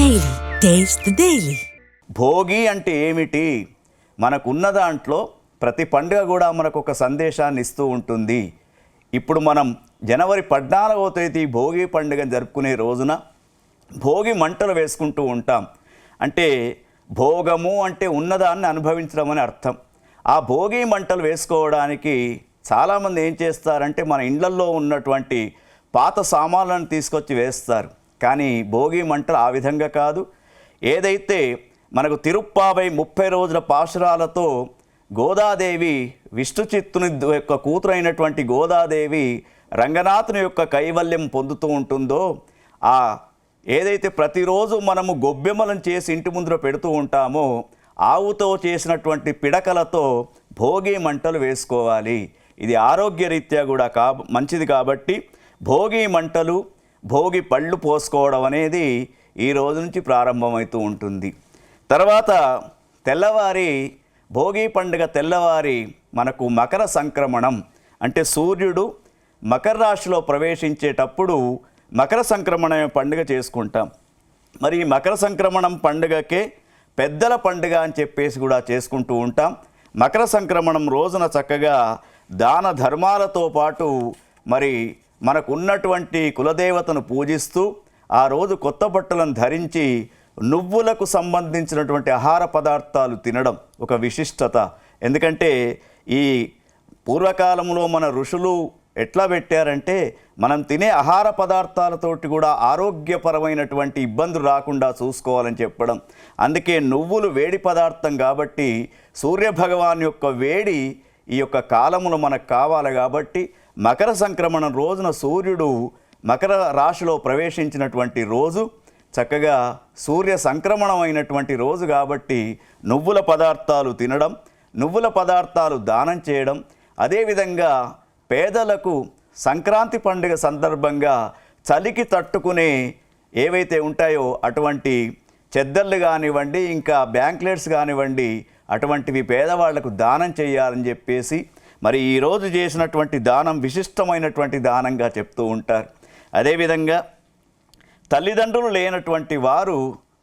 Daily taste the daily. Bhogi అంటే ఏమిటి? మనకున్న దాంట్లో ప్రతి పండుగ కూడా మనకు ఒక సందేశాన్ని ఇస్తూ ఉంటుంది. ఇప్పుడు మనం జనవరి 14వ తేదీ భోగి పండుగ జరుపుకునే రోజున భోగి మంటలు వేసుకుంటూ ఉంటాం. అంటే భోగము అంటే ఉన్నదాన్ని అనుభవించడం అని అర్థం. ఆ భోగి మంటలు వేసుకోవడానికి చాలామంది ఏం చేస్తారంటే మన ఇళ్లల్లో ఉన్నటువంటి పాత సామాన్లను తీసుకొచ్చి వేస్తారు. కానీ భోగి మంటలు ఆ విధంగా కాదు. ఏదైతే మనకు తిరుప్పావై 30 రోజుల పాశురాలతో గోదాదేవి విష్ణు చిత్తుని యొక్క కూతురైనటువంటి గోదాదేవి రంగనాథుని యొక్క కైవల్యం పొందుతూ ఉంటుందో, ఆ ఏదైతే ప్రతిరోజు మనము గొబ్బెమ్మలను చేసి ఇంటి ముందర పెడుతూ ఉంటామో ఆవుతో చేసినటువంటి పిడకలతో భోగి మంటలు వేసుకోవాలి. ఇది ఆరోగ్యరీత్యా కూడా మంచిది. కాబట్టి భోగి మంటలు, భోగి పళ్ళు పోసుకోవడం అనేది ఈ రోజు నుంచి ప్రారంభమవుతూ ఉంటుంది. తర్వాత తెల్లవారి భోగి పండుగ తెల్లవారి మనకు మకర సంక్రమణం అంటే సూర్యుడు మకర రాశిలో ప్రవేశించేటప్పుడు మకర సంక్రమణ పండుగ చేసుకుంటాం. మరి ఈ మకర సంక్రమణం పండుగకే పెద్దల పండుగ అని చెప్పేసి కూడా చేసుకుంటూ ఉంటాం. మకర సంక్రమణం రోజున చక్కగా దాన ధర్మాలతో పాటు మరి మనకు ఉన్నటువంటి కులదేవతను పూజిస్తూ ఆ రోజు కొత్త బట్టలను ధరించి నువ్వులకు సంబంధించినటువంటి ఆహార పదార్థాలు తినడం ఒక విశిష్టత. ఎందుకంటే ఈ పూర్వకాలంలో మన ఋషులు ఎట్లా పెట్టారంటే మనం తినే ఆహార పదార్థాలతోటి కూడా ఆరోగ్యపరమైనటువంటి ఇబ్బందులు రాకుండా చూసుకోవాలని చెప్పడం. అందుకే నువ్వులు వేడి పదార్థం కాబట్టి సూర్యభగవాన్ యొక్క వేడి ఈ యొక్క కాలములో మనకు కావాలి. కాబట్టి మకర సంక్రమణం రోజున సూర్యుడు మకర రాశిలో ప్రవేశించినటువంటి రోజు, చక్కగా సూర్య సంక్రమణం అయినటువంటి రోజు కాబట్టి నువ్వుల పదార్థాలు తినడం, నువ్వుల పదార్థాలు దానం చేయడం. అదేవిధంగా పేదలకు సంక్రాంతి పండుగ సందర్భంగా చలికి తట్టుకునే ఏవైతే ఉంటాయో అటువంటి చెద్దర్లు కానివ్వండి, ఇంకా బ్యాంక్లెట్స్ కానివ్వండి, అటువంటివి పేదవాళ్లకు దానం చేయాలని చెప్పేసి మరి ఈరోజు చేసినటువంటి దానం విశిష్టమైనటువంటి దానంగా చెప్తూ ఉంటారు. అదేవిధంగా తల్లిదండ్రులు లేనటువంటి వారు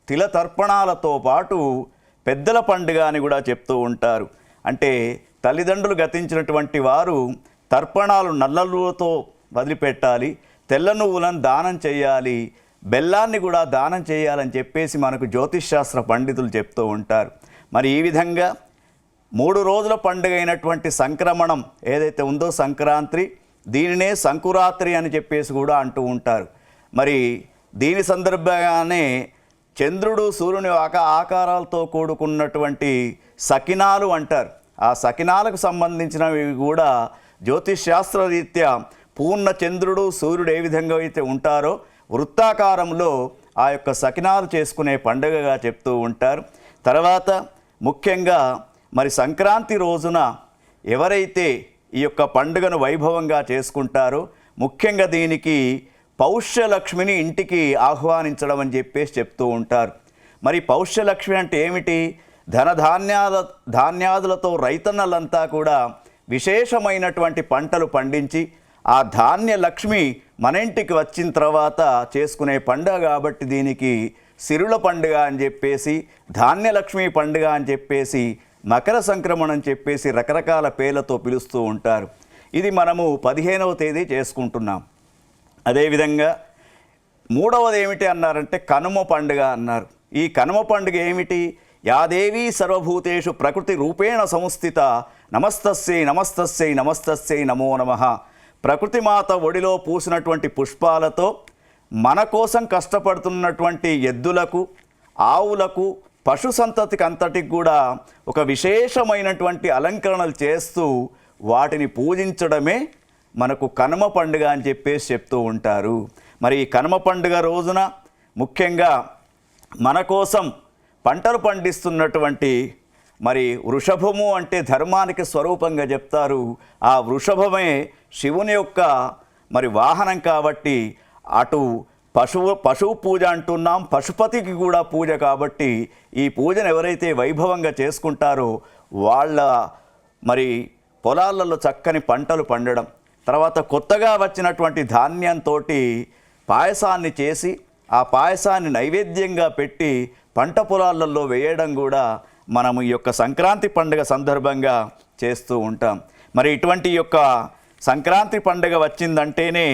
తిల తర్పణాలతో పాటు పెద్దల పండుగ అని కూడా చెప్తూ ఉంటారు. అంటే తల్లిదండ్రులు గతించినటువంటి వారు తర్పణాలు నల్ల నువ్వులతో వదిలిపెట్టాలి, తెల్ల నువ్వులను దానం చేయాలి, బెల్లాన్ని కూడా దానం చేయాలని చెప్పేసి మనకు జ్యోతిష్శాస్త్ర పండితులు చెప్తూ ఉంటారు. మరి ఈ విధంగా 3 రోజుల పండుగ అయినటువంటి సంక్రమణం ఏదైతే ఉందో సంక్రాంతి, దీనినే సంకురాత్రి అని చెప్పేసి కూడా అంటూ ఉంటారు. మరి దీని సందర్భంగానే చంద్రుడు సూర్యుని ఆకారాలతో కూడుకున్నటువంటి సకినాలు అంటారు. ఆ సకినాలకు సంబంధించినవి కూడా జ్యోతిష్శాస్త్ర రీత్యా పూర్ణ చంద్రుడు సూర్యుడు ఏ విధంగా అయితే ఉంటారో వృత్తాకారంలో ఆ యొక్క సకినాలు చేసుకునే పండుగగా చెప్తూ ఉంటారు. తర్వాత ముఖ్యంగా మరి సంక్రాంతి రోజున ఎవరైతే ఈ యొక్క పండుగను వైభవంగా చేసుకుంటారో ముఖ్యంగా దీనికి పౌష్యలక్ష్మిని ఇంటికి ఆహ్వానించడం అని చెప్పేసి చెప్తూ ఉంటారు. మరి పౌష్యలక్ష్మి అంటే ఏమిటి? ధాన్యాదులతో రైతన్నలంతా కూడా విశేషమైనటువంటి పంటలు పండించి ఆ ధాన్య లక్ష్మి మన ఇంటికి వచ్చిన తర్వాత చేసుకునే పండుగ కాబట్టి దీనికి సిరుల పండుగ అని చెప్పేసి, ధాన్యలక్ష్మి పండుగ అని చెప్పేసి, మకర సంక్రమణం చెప్పేసి రకరకాల పేర్లతో పిలుస్తూ ఉంటారు. ఇది మనము 15వ తేదీ చేసుకుంటున్నాం. అదేవిధంగా 3వది ఏమిటి అన్నారంటే కనుమ పండుగ అన్నారు. ఈ కనుమ పండుగ ఏమిటి? యాదేవి సర్వభూతేషు ప్రకృతి రూపేణ సంస్థిత నమస్తస్యై నమస్తస్యై నమస్తస్యై నమో నమః. ప్రకృతి మాత ఒడిలో పూసినటువంటి పుష్పాలతో మన కోసం కష్టపడుతున్నటువంటి ఎద్దులకు, ఆవులకు, పశు సంతతికి అంతటికి కూడా ఒక విశేషమైనటువంటి అలంకరణలు చేస్తూ వాటిని పూజించడమే మనకు కనుమ పండుగ అని చెప్పేసి చెప్తూ ఉంటారు. మరి ఈ కనుమ పండుగ రోజున ముఖ్యంగా మన కోసం పంటలు పండిస్తున్నటువంటి మరి వృషభము అంటే ధర్మానికి స్వరూపంగా చెప్తారు. ఆ వృషభమే శివుని యొక్క మరి వాహనం కాబట్టి అటు పశువు పూజ అంటున్నాం, పశుపతికి కూడా పూజ కాబట్టి ఈ పూజను ఎవరైతే వైభవంగా చేసుకుంటారో వాళ్ళ మరి పొలాలలో చక్కని పంటలు పండడం, తర్వాత కొత్తగా వచ్చినటువంటి ధాన్యంతో పాయసాన్ని చేసి ఆ పాయసాన్ని నైవేద్యంగా పెట్టి పంట పొలాలలో వేయడం కూడా మనము ఈ యొక్క సంక్రాంతి పండుగ సందర్భంగా చేస్తూ ఉంటాం. మరి ఇటువంటి యొక్క సంక్రాంతి పండుగ వచ్చిందంటేనే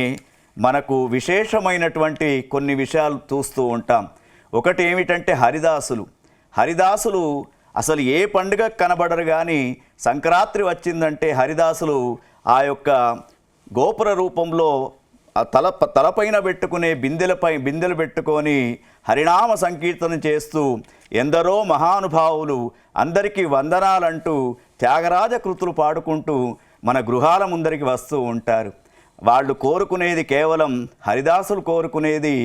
మనకు విశేషమైనటువంటి కొన్ని విషయాలు చూస్తూ ఉంటాం. ఒకటి ఏమిటంటే హరిదాసులు అసలు ఏ పండుగ కనబడరు, కానీ సంక్రాంతి వచ్చిందంటే హరిదాసులు ఆ యొక్క గోపుర రూపంలో ఆ తలపైన పెట్టుకునే బిందెలు పెట్టుకొని హరినామ సంకీర్తన చేస్తూ ఎందరో మహానుభావులు అందరికీ వందనాలంటూ త్యాగరాజ కృతులు పాడుకుంటూ మన గృహాల ముందరికి వస్తూ ఉంటారు. వాళ్ళు కోరుకునేది కేవలం, హరిదాసులు కోరుకునేది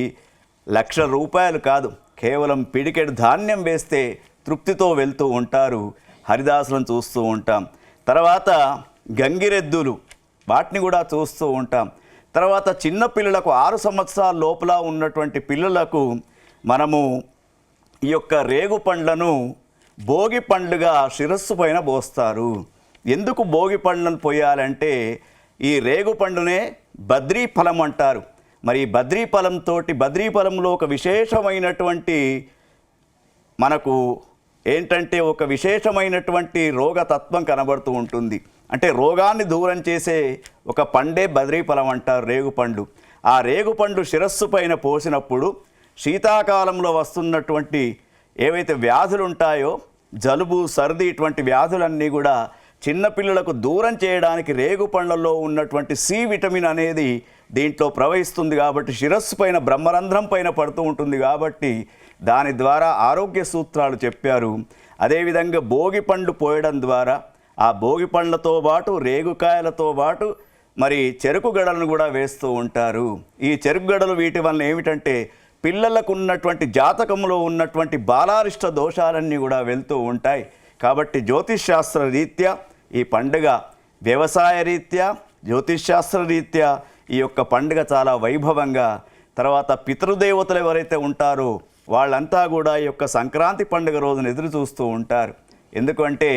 ₹1,00,000 కాదు, కేవలం పిడికెడు ధాన్యం వేస్తే తృప్తితో వెళ్తూ ఉంటారు. హరిదాసులను చూస్తూ ఉంటాం. తర్వాత గంగిరెద్దులు, వాటిని కూడా చూస్తూ ఉంటాం. తర్వాత చిన్న పిల్లలకు 6 సంవత్సరాల లోపల ఉన్నటువంటి పిల్లలకు మనము ఈ యొక్క రేగు పండ్లను భోగి పండ్లుగా శిరస్సు పైన పోస్తారు. ఎందుకు భోగి పండ్లను పోయాలంటే ఈ రేగు పండునే బద్రీ ఫలం అంటారు. మరి బద్రీ ఫలంలో ఒక విశేషమైనటువంటి మనకు ఏంటంటే ఒక విశేషమైనటువంటి రోగతత్వం కనబడుతూ ఉంటుంది. అంటే రోగాన్ని దూరం చేసే ఒక పండే బద్రీ ఫలం అంటారు, రేగుపండు. ఆ రేగుపండు శిరస్సు పైన పోసినప్పుడు శీతాకాలంలో వస్తున్నటువంటి ఏవైతే వ్యాధులు ఉంటాయో, జలుబు, సర్ది, ఇటువంటి వ్యాధులన్నీ కూడా చిన్నపిల్లలకు దూరం చేయడానికి రేగు పండ్లలో ఉన్నటువంటి సి విటమిన్ అనేది దీంట్లో ప్రవహిస్తుంది. కాబట్టి శిరస్సు పైన బ్రహ్మరంధ్రం పైన పడుతూ ఉంటుంది. కాబట్టి దాని ద్వారా ఆరోగ్య సూత్రాలు చెప్పారు. అదేవిధంగా భోగి పండు పోయడం ద్వారా ఆ భోగి పండ్లతో పాటు రేగుకాయలతో పాటు మరి చెరుకు గడలను కూడా వేస్తూ ఉంటారు. ఈ చెరుకు గడలు వీటి వలన ఏమిటంటే పిల్లలకు ఉన్నటువంటి జాతకంలో ఉన్నటువంటి బాలారిష్ట దోషాలన్నీ కూడా వెళ్తూ ఉంటాయి. కాబట్టి జ్యోతిష్శాస్త్ర రీత్యా ఈ పండుగ, వ్యవసాయ రీత్యా, జ్యోతిష్శాస్త్ర రీత్యా ఈ యొక్క పండుగ చాలా వైభవంగా, తర్వాత పితృదేవతలు ఎవరైతే ఉంటారో వాళ్ళంతా కూడా ఈ యొక్క సంక్రాంతి పండుగ రోజున ఎదురు చూస్తూ ఉంటారు. ఎందుకంటే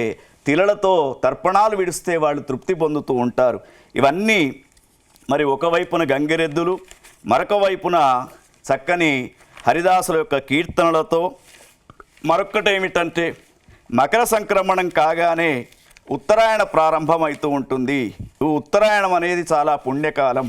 తిలలతో తర్పణాలు విడిస్తే వాళ్ళు తృప్తి పొందుతూ ఉంటారు. ఇవన్నీ మరి ఒకవైపున గంగిరెద్దులు, మరొక వైపున చక్కని హరిదాసుల యొక్క కీర్తనలతో, మరొక్కటి ఏమిటంటే మకర సంక్రమణం కాగానే ఉత్తరాయణ ప్రారంభమవుతూ ఉంటుంది. ఈ ఉత్తరాయణం అనేది చాలా పుణ్యకాలం.